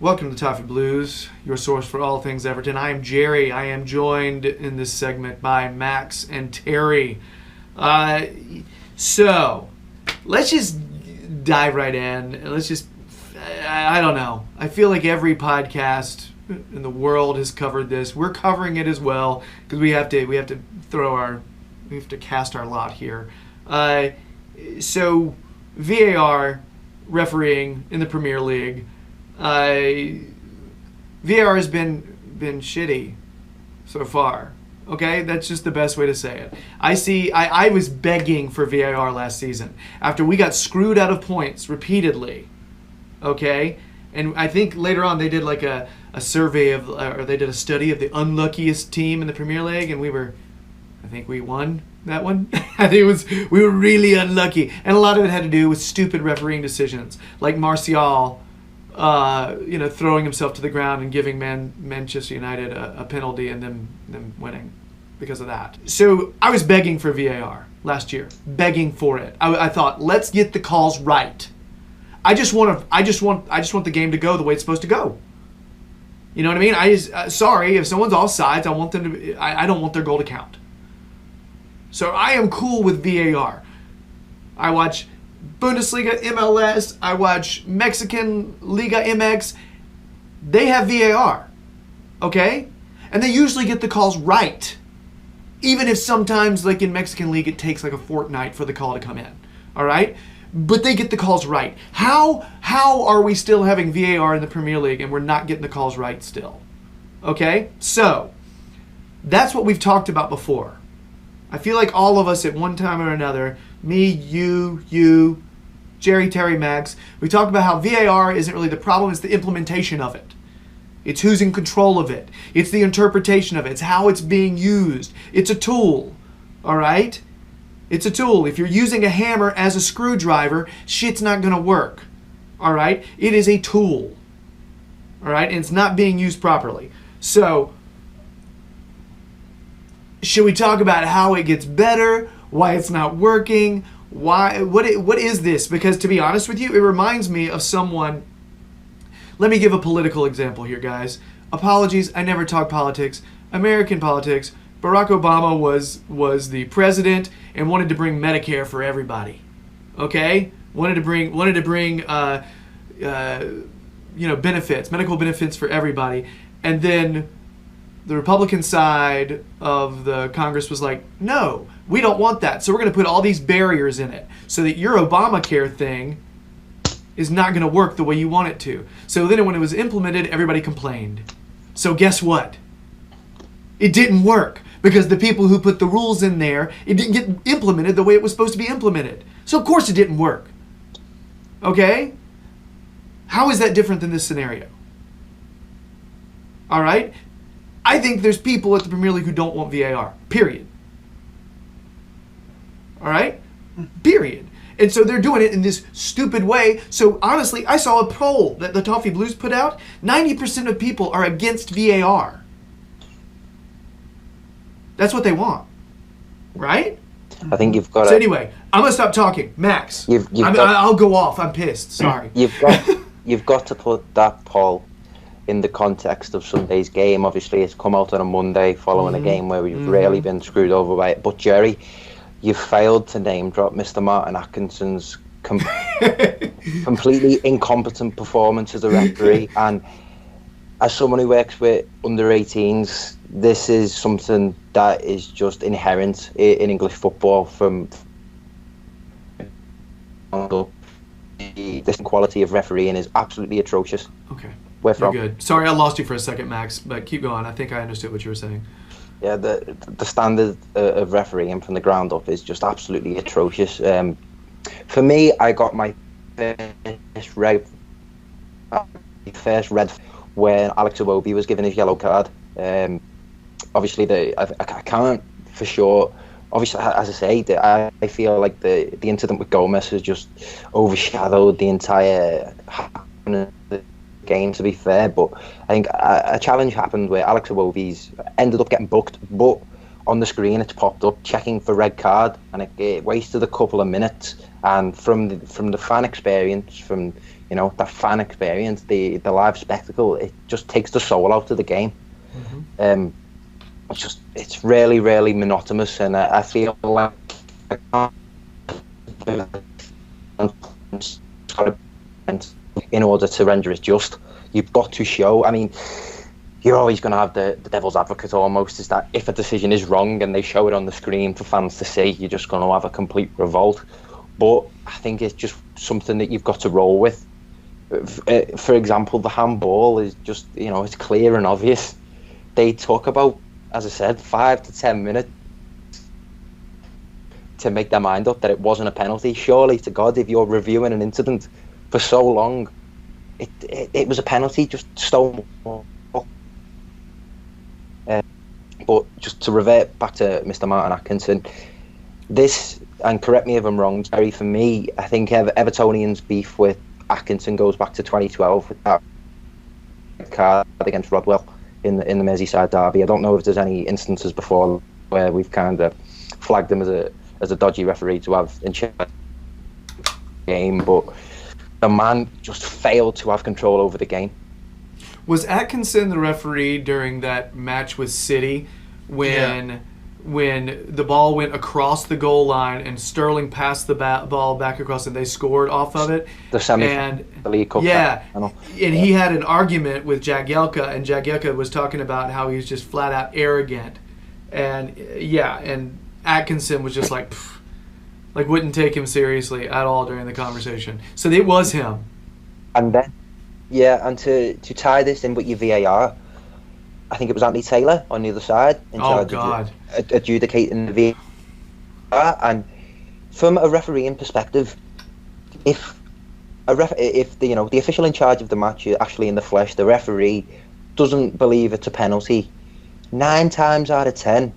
Welcome to Toffee Blues, your source for all things Everton. I am Gerry. I am joined in this segment by Max and Terry. So, let's just dive right in. I don't know. I feel like every podcast in the world has covered this. We're covering it as well because we have to cast our lot here. So, VAR refereeing in the Premier League. VAR has been shitty so far. Okay, that's just the best way to say it. I was begging for VAR last season after we got screwed out of points repeatedly. Okay, and I think later on they did like a survey or they did a study of the unluckiest team in the Premier League, and I think we won that one. I think we were really unlucky, and a lot of it had to do with stupid refereeing decisions, like Martial. Throwing himself to the ground and giving Manchester United a penalty and them winning because of that. So I was begging for VAR last year, begging for it. I thought, let's get the calls right. I just want the game to go the way it's supposed to go. You know what I mean? Sorry if someone's offsides, I don't want their goal to count. So I am cool with VAR. I watch Bundesliga, MLS, I watch Mexican Liga MX. They have VAR, okay? And they usually get the calls right. Even if sometimes, like in Mexican League, it takes like a fortnight for the call to come in, all right? But they get the calls right. How are we still having VAR in the Premier League and we're not getting the calls right still? Okay? So, that's what we've talked about before. I feel like all of us at one time or another, me, you, Gerry, Terry, Max, we talked about how VAR isn't really the problem, it's the implementation of it. It's who's in control of it. It's the interpretation of it. It's how it's being used. It's a tool, all right? It's a tool. If you're using a hammer as a screwdriver, shit's not going to work, all right? It is a tool, all right? And it's not being used properly. So, should we talk about how it gets better, why it's not working, what is this? Because to be honest with you, it reminds me of someone. Let me give a political example here, guys. Apologies, I never talk politics. American politics. Barack Obama was the president and wanted to bring Medicare for everybody. Okay? Wanted to bring benefits, medical benefits for everybody. And then the Republican side of the Congress was like, no, we don't want that. So we're going to put all these barriers in it so that your Obamacare thing is not going to work the way you want it to. So then when it was implemented, everybody complained. So guess what? It didn't work because the people who put the rules in there, it didn't get implemented the way it was supposed to be implemented. So of course it didn't work. Okay? How is that different than this scenario? All right? I think there's people at the Premier League who don't want VAR. Period. All right? Period. And so they're doing it in this stupid way. So honestly, I saw a poll that the Toffee Blues put out. 90% of people are against VAR. That's what they want. Right? I think you've got So anyway, I'm going to stop talking. Max, I'll go off. I'm pissed. Sorry. You've got to put that poll in the context of Sunday's game. Obviously, it's come out on a Monday following a game where we've really been screwed over by it. But Gerry, you've failed to name drop Mr. Martin Atkinson's completely incompetent performance as a referee. And as someone who works with under-18s, this is something that is just inherent in English football. From the quality of refereeing is absolutely atrocious. Okay. You're good. Sorry, I lost you for a second, Max, but keep going. I think I understood what you were saying. Yeah, the standard of refereeing from the ground up is just absolutely atrocious. For me, I got my first red when Alex Iwobi was given his yellow card. Obviously, I can't for sure. Obviously, as I say, I feel like the incident with Gomez has just overshadowed the entire game, to be fair. But I think a challenge happened where Alex Iwobi's ended up getting booked, but on the screen it's popped up checking for red card, and it wasted a couple of minutes, And from the fan experience, from that fan experience, the live spectacle, it just takes the soul out of the game. Mm-hmm. It's really, really monotonous, and I feel like in order to render it just, you've got to show. I mean, you're always going to have the devil's advocate almost, is that if a decision is wrong and they show it on the screen for fans to see, you're just going to have a complete revolt. But I think it's just something that you've got to roll with. For example, the handball is just, it's clear and obvious. They took about, as I said, 5 to 10 minutes to make their mind up that it wasn't a penalty. Surely to God, if you're reviewing an incident for so long, it was a penalty, just stonewall. But just to revert back to Mr. Martin Atkinson, this, and correct me if I'm wrong, Gerry, for me, I think Evertonians' beef with Atkinson goes back to 2012 with that card against Rodwell in the Merseyside derby. I don't know if there's any instances before where we've kind of flagged him as a dodgy referee to have in charge of the game, but the man just failed to have control over the game. Was Atkinson the referee during that match with City when the ball went across the goal line and Sterling passed the ball back across and they scored off of it? The League Cup. Yeah, and he had an argument with Jagielka, and Jagielka was talking about how he was just flat out arrogant, and Atkinson was just like wouldn't take him seriously at all during the conversation. So it was him. And then, and to tie this in with your VAR, I think it was Anthony Taylor on the other side in charge of adjudicating the VAR. And from a refereeing perspective, if the official in charge of the match, actually in the flesh, the referee, doesn't believe it's a penalty, 9 times out of 10,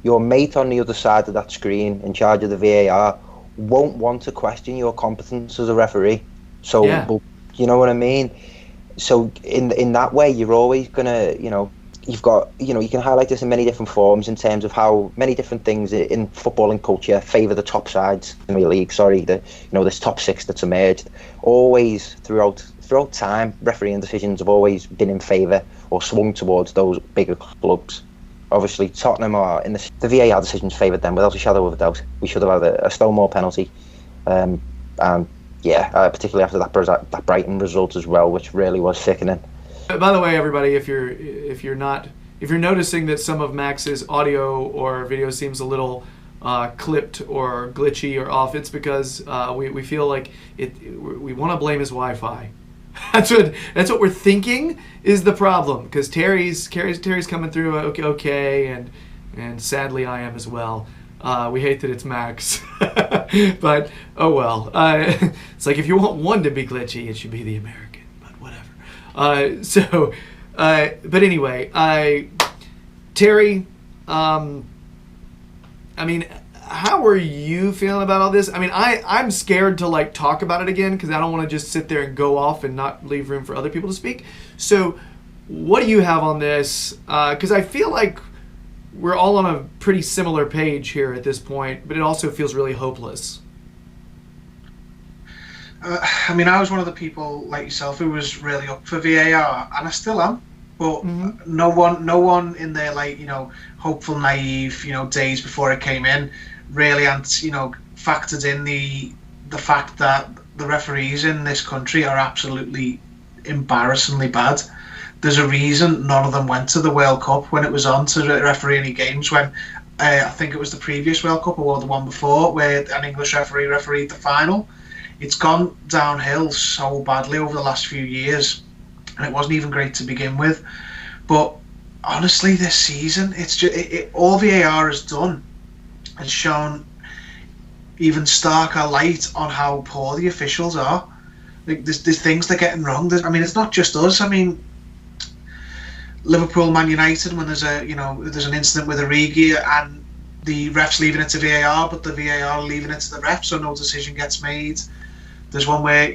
your mate on the other side of that screen in charge of the VAR won't want to question your competence as a referee. So, you know what I mean? So in that way, you're always gonna, you've got, you can highlight this in many different forms in terms of how many different things in footballing culture favour the top sides in the league. This top 6 that's emerged. Always throughout time, refereeing decisions have always been in favour or swung towards those bigger clubs. Obviously, Tottenham are in the VAR decisions favoured them without a shadow of a doubt. We should have had a Stonewall penalty, and particularly after that Brighton result as well, which really was sickening. By the way, everybody, if you're noticing that some of Max's audio or video seems a little clipped or glitchy or off, it's because we feel like we want to blame his Wi-Fi. That's what we're thinking is the problem, because Terry's coming through okay, and sadly I am as well. We hate that it's Max, but oh well. It's like if you want one to be glitchy, it should be the American, but whatever. But anyway, Terry, I mean, how are you feeling about all this? I mean, I'm scared to talk about it again because I don't want to just sit there and go off and not leave room for other people to speak. So what do you have on this? Because I feel like we're all on a pretty similar page here at this point, but it also feels really hopeless. I mean, I was one of the people like yourself who was really up for VAR, and I still am. But no one in their hopeful, naive days before it came in really factored in the fact that the referees in this country are absolutely embarrassingly bad. There's a reason none of them went to the World Cup when it was on to referee any games. When I think it was the previous World Cup or the one before, where an English referee refereed the final. It's gone downhill so badly over the last few years, and it wasn't even great to begin with. But honestly, this season, it's just all VAR has done has shown even starker light on how poor the officials are. There's things they're getting wrong. It's not just us. I mean, Liverpool, Man United, when there's an incident with Origi and the ref's leaving it to VAR, but the VAR leaving it to the ref, so no decision gets made. There's one where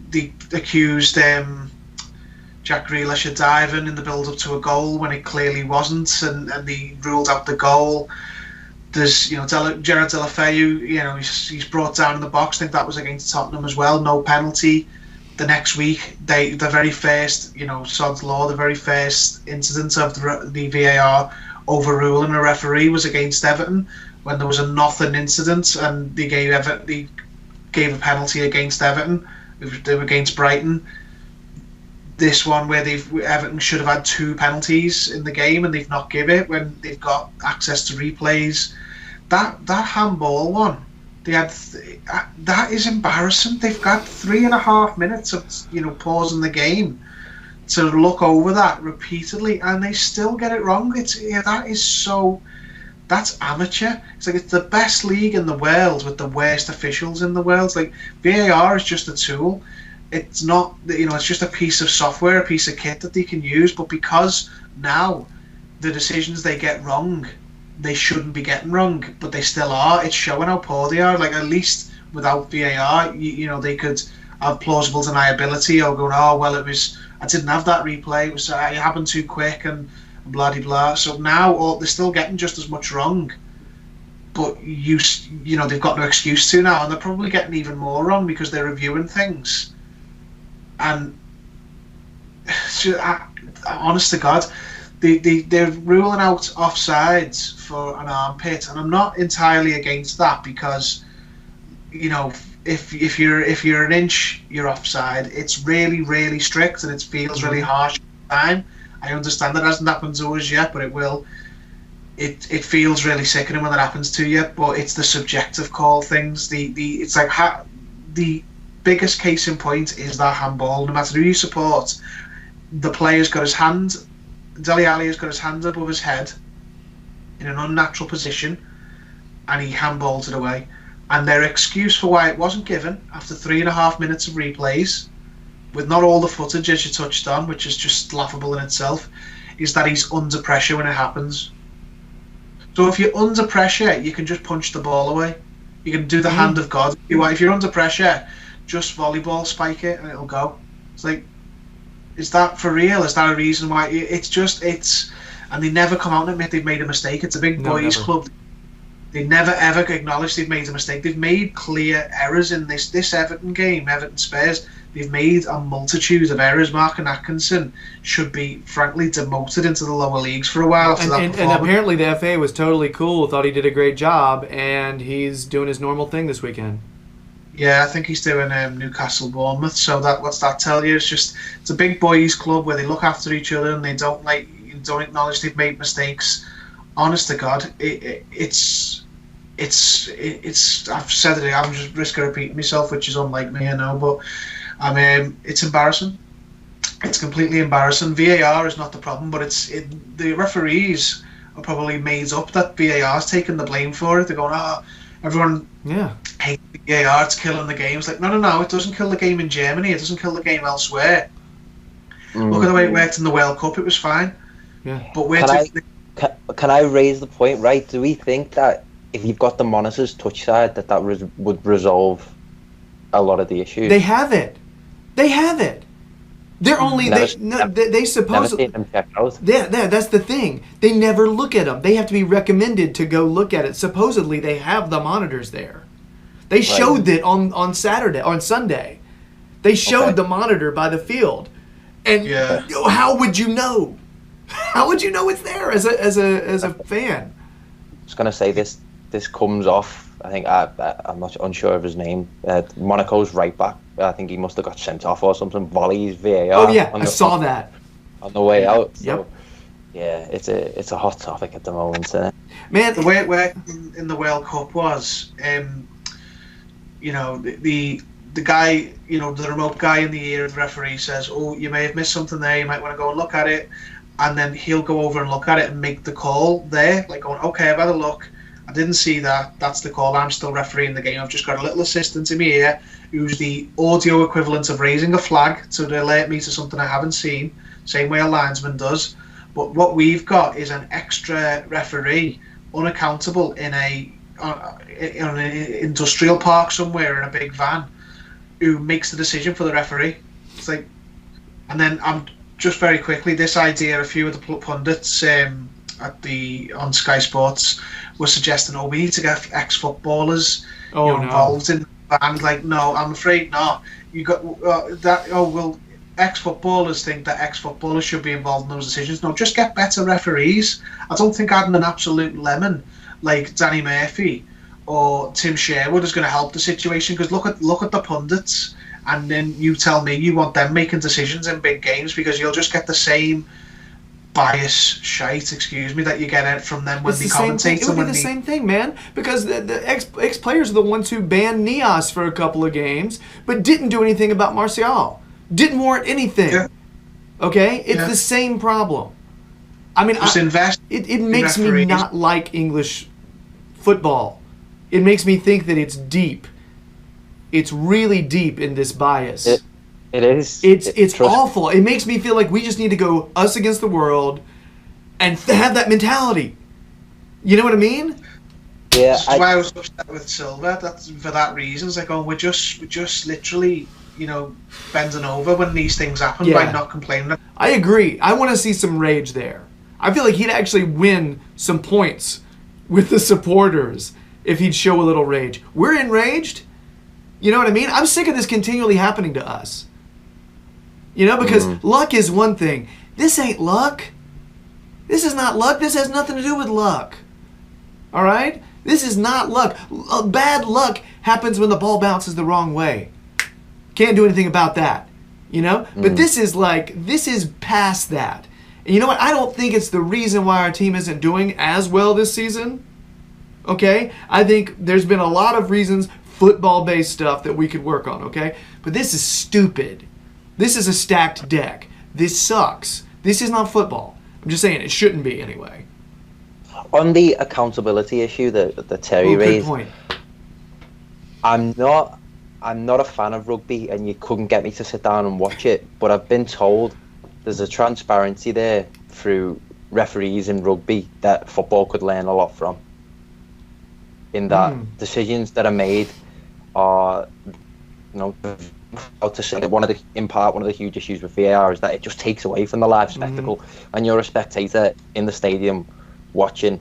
they accused Jack Grealish of diving in the build-up to a goal when it clearly wasn't, and they ruled out the goal. There's, Gerard Deulofeu, he's brought down in the box. I think that was against Tottenham as well. No penalty. The next week, the very first, sod's law, the very first incident of the VAR overruling a referee was against Everton, when there was a nothing incident and they gave a penalty against Everton. They were against Brighton. This one where Everton should have had 2 penalties in the game and they've not given it when they've got access to replays. That handball one, they had that is embarrassing. They've got 3.5 minutes of pausing the game to look over that repeatedly, and they still get it wrong. That's amateur. It's like it's the best league in the world with the worst officials in the world. It's like VAR is just a tool. It's not, it's just a piece of software, a piece of kit that they can use. But because now the decisions they get wrong, they shouldn't be getting wrong, but they still are. It's showing how poor they are. Like, at least without VAR, they could have plausible deniability or going, oh well, I didn't have that replay. It happened too quick and blah de blah. So now they're still getting just as much wrong, but they've got no excuse to now, and they're probably getting even more wrong because they're reviewing things. And honest to God, they're ruling out offsides for an armpit, and I'm not entirely against that because, if you're an inch, you're offside. It's really, really strict, and it feels really harsh at the time. I understand that hasn't happened to us yet, but it will. It feels really sickening when that happens to you, but it's the subjective call things. It's like the biggest case in point is that handball. No matter who you support, the player's got his hand. Dele Alli has got his hand above his head in an unnatural position, and he handballs it away. And their excuse for why it wasn't given after 3.5 minutes of replays, with not all the footage as you touched on, which is just laughable in itself, is that he's under pressure when it happens. So if you're under pressure, you can just punch the ball away. You can do the hand of God. If you're under pressure, just volleyball spike it and it'll go. It's like, is that for real? Is that a reason why? And they never come out and admit they've made a mistake. It's a big boys club. They never ever acknowledge they've made a mistake. They've made clear errors in this Everton game, Everton Spurs. They've made a multitude of errors. Mark Atkinson should be, frankly, demoted into the lower leagues for a while. And apparently the FA was totally cool, thought he did a great job, and he's doing his normal thing this weekend. Yeah, I think he's doing Newcastle Bournemouth. So what's that tell you? It's a big boys club where they look after each other and they don't acknowledge they've made mistakes. Honest to God, it's I've said it. I'm just risking repeating myself, which is unlike me, I know, but it's embarrassing. It's completely embarrassing. VAR is not the problem, but the referees are probably made up that VAR's taking the blame for it. They're going, everyone hates VAR, it's killing the game. It's like, no, it doesn't kill the game in Germany. It doesn't kill the game elsewhere. Look at the way it worked in the World Cup. It was fine. Yeah. But can I raise the point, right? Do we think that if you've got the monitors touch side, that would resolve a lot of the issues? They have it. They're only they supposedly. Never seen them checked out. Yeah, that's the thing. They never look at them. They have to be recommended to go look at it. Supposedly, they have the monitors there. They showed it on Sunday. They showed the monitor by the field, and how would you know? How would you know it's there as a fan? I was gonna say this comes off. I think I'm not unsure of his name. Monaco's right back. I think he must have got sent off or something. Volleys, VAR. Oh yeah, I saw that on the way out. So, yep. Yeah, it's a hot topic at the moment, isn't it? Man, the way it worked in the World Cup was, the guy, the remote guy in the ear of the referee says, "Oh, you may have missed something there. You might want to go and look at it," and then he'll go over and look at it and make the call there, like going, "Okay, I've had a look. I didn't see that. That's the call. I'm still refereeing the game. I've just got a little assistant in my ear who's the audio equivalent of raising a flag to alert me to something I haven't seen, same way a linesman does. But what we've got is an extra referee, unaccountable, in an industrial park somewhere in a big van, who makes the decision for the referee. It's like, and then I'm just very quickly, this idea, a few of the pundits, on Sky Sports were suggesting, we need to get ex-footballers No. involved in the band. Like, no, I'm afraid not. You got that. Oh well, ex-footballers think that ex-footballers should be involved in those decisions. No, just get better referees. I don't think adding an absolute lemon like Danny Murphy or Tim Sherwood is going to help the situation, because look at the pundits, and then you tell me you want them making decisions in big games, because you'll just get the same bias shite, excuse me, that you get from them when they commentate. It would be the same thing, man, because the ex-players are the ones who banned Nias for a couple of games, but didn't do anything about Martial. Didn't warrant anything. Yeah. Okay? It's the same problem. I mean, it makes me not like English football. It makes me think that it's deep. It's really deep in this bias. It is. It's awful. It makes me feel like we just need to go us against the world and have that mentality. You know what I mean? Yeah. That's why I was upset with Silva. That's for that reason. It's like, we're just literally, bending over when these things happen by not complaining. I agree. I want to see some rage there. I feel like he'd actually win some points with the supporters if he'd show a little rage. We're enraged. You know what I mean? I'm sick of this continually happening to us. Because luck is one thing. This ain't luck. This is not luck. This has nothing to do with luck. All right? This is not luck. Bad luck happens when the ball bounces the wrong way. Can't do anything about that. But this is past that. And you know what? I don't think it's the reason why our team isn't doing as well this season. Okay? I think there's been a lot of reasons, football-based stuff, that we could work on, okay? But this is stupid. This is a stacked deck. This sucks. This is not football. I'm just saying it shouldn't be anyway. On the accountability issue that Terry raised, good point. I'm not a fan of rugby, and you couldn't get me to sit down and watch it, but I've been told there's a transparency there through referees in rugby that football could learn a lot from. In that decisions that are made are, how to say, one of the huge issues with VAR is that it just takes away from the live spectacle. And you're a spectator in the stadium watching,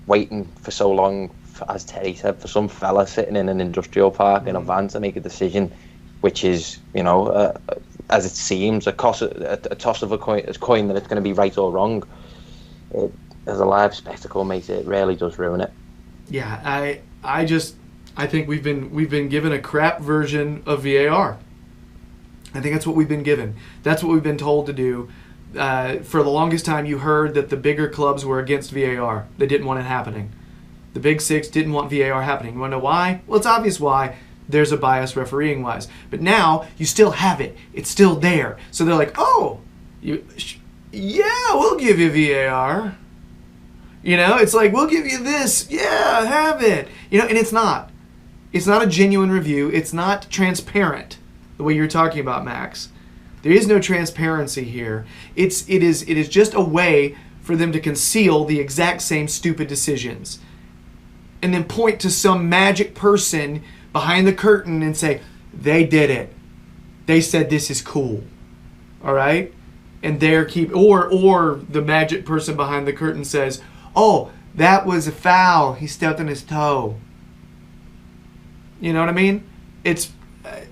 waiting for so long, as Terry said, for some fella sitting in an industrial park in a van to make a decision, which is, as it seems, a toss of a coin that it's going to be right or wrong. As a live spectacle, mate, it really does ruin it. Yeah, I think we've been given a crap version of VAR. I think that's what we've been given. That's what we've been told to do. For the longest time, you heard that the bigger clubs were against VAR. They didn't want it happening. The Big Six didn't want VAR happening. You want to know why? Well, it's obvious why. There's a bias refereeing-wise. But now, you still have it. It's still there. So they're like, we'll give you VAR. It's like, we'll give you this. Yeah, have it. And it's not. It's not a genuine review. It's not transparent, the way you're talking about, Max. There is no transparency here. It is just a way for them to conceal the exact same stupid decisions. And then point to some magic person behind the curtain and say, they did it. They said this is cool. All right? And or the magic person behind the curtain says, that was a foul. He stepped on his toe. You know what I mean? It's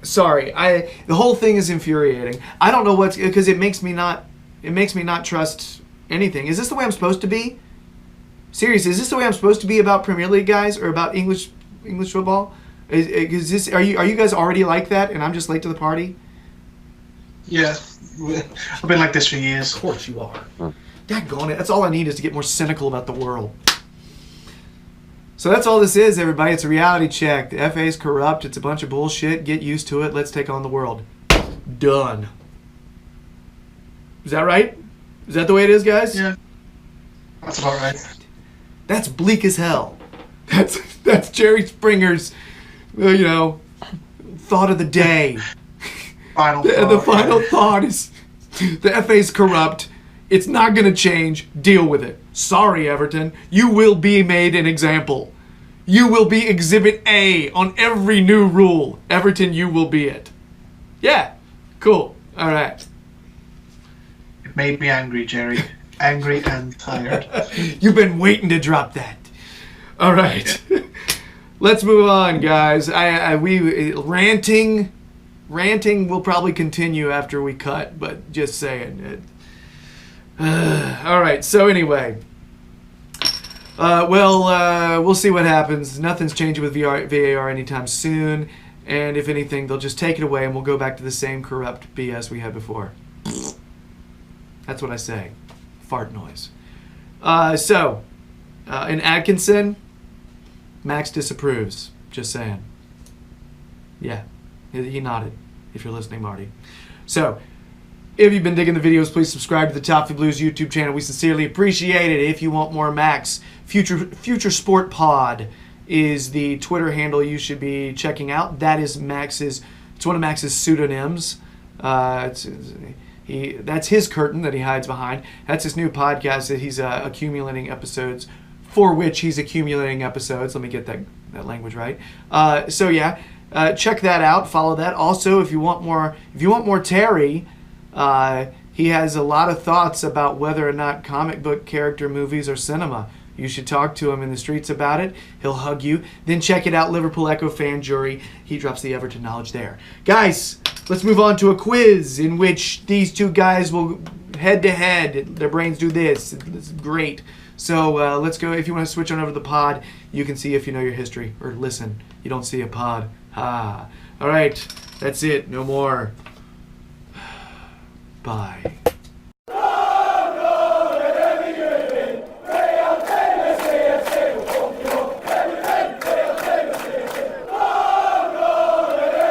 sorry. The whole thing is infuriating. I don't know because it makes me not trust anything. Is this the way I'm supposed to be? Seriously, is this the way I'm supposed to be about Premier League guys or about English football? Is this are you guys already like that and I'm just late to the party? Yeah. I've been like this for years. Of course you are. Daggone it. That's all I need is to get more cynical about the world. So that's all this is, everybody. It's a reality check. The FA is corrupt. It's a bunch of bullshit. Get used to it. Let's take on the world. Done. Is that right? Is that the way it is, guys? Yeah. That's about right. That's bleak as hell. That's Jerry Springer's, thought of the day. The final thought is the FA is corrupt. It's not going to change. Deal with it. Sorry, Everton. You will be made an example. You will be Exhibit A on every new rule. Everton, you will be it. Yeah. Cool. All right. It made me angry, Gerry. Angry and tired. You've been waiting to drop that. All right. Let's move on, guys. We ranting will probably continue after we cut, but just saying. All right. So anyway, we'll see what happens. Nothing's changing with VAR anytime soon, and if anything, they'll just take it away, and we'll go back to the same corrupt BS we had before. That's what I say. Fart noise. In Atkinson, Max disapproves. Just saying. Yeah, he nodded, if you're listening, Marty. So, if you've been digging the videos, please subscribe to the Toffee Blues YouTube channel. We sincerely appreciate it. If you want more Max, Future Sport Pod is the Twitter handle you should be checking out. That is Max's. It's one of Max's pseudonyms. That's his curtain that he hides behind. That's his new podcast that he's accumulating episodes. For which he's accumulating episodes. Let me get that language right. Check that out. Follow that. Also, if you want more Terry, he has a lot of thoughts about whether or not comic book character movies are cinema. You should talk to him in the streets about it. He'll hug you. Then check it out, Liverpool Echo fan jury. He drops the Everton knowledge there. Guys, let's move on to a quiz in which these two guys will head to head. Their brains do this. It's great. So let's go. If you want to switch on over to the pod, you can see if you know your history. Or listen, you don't see a pod. All right, that's it. No more. Bye.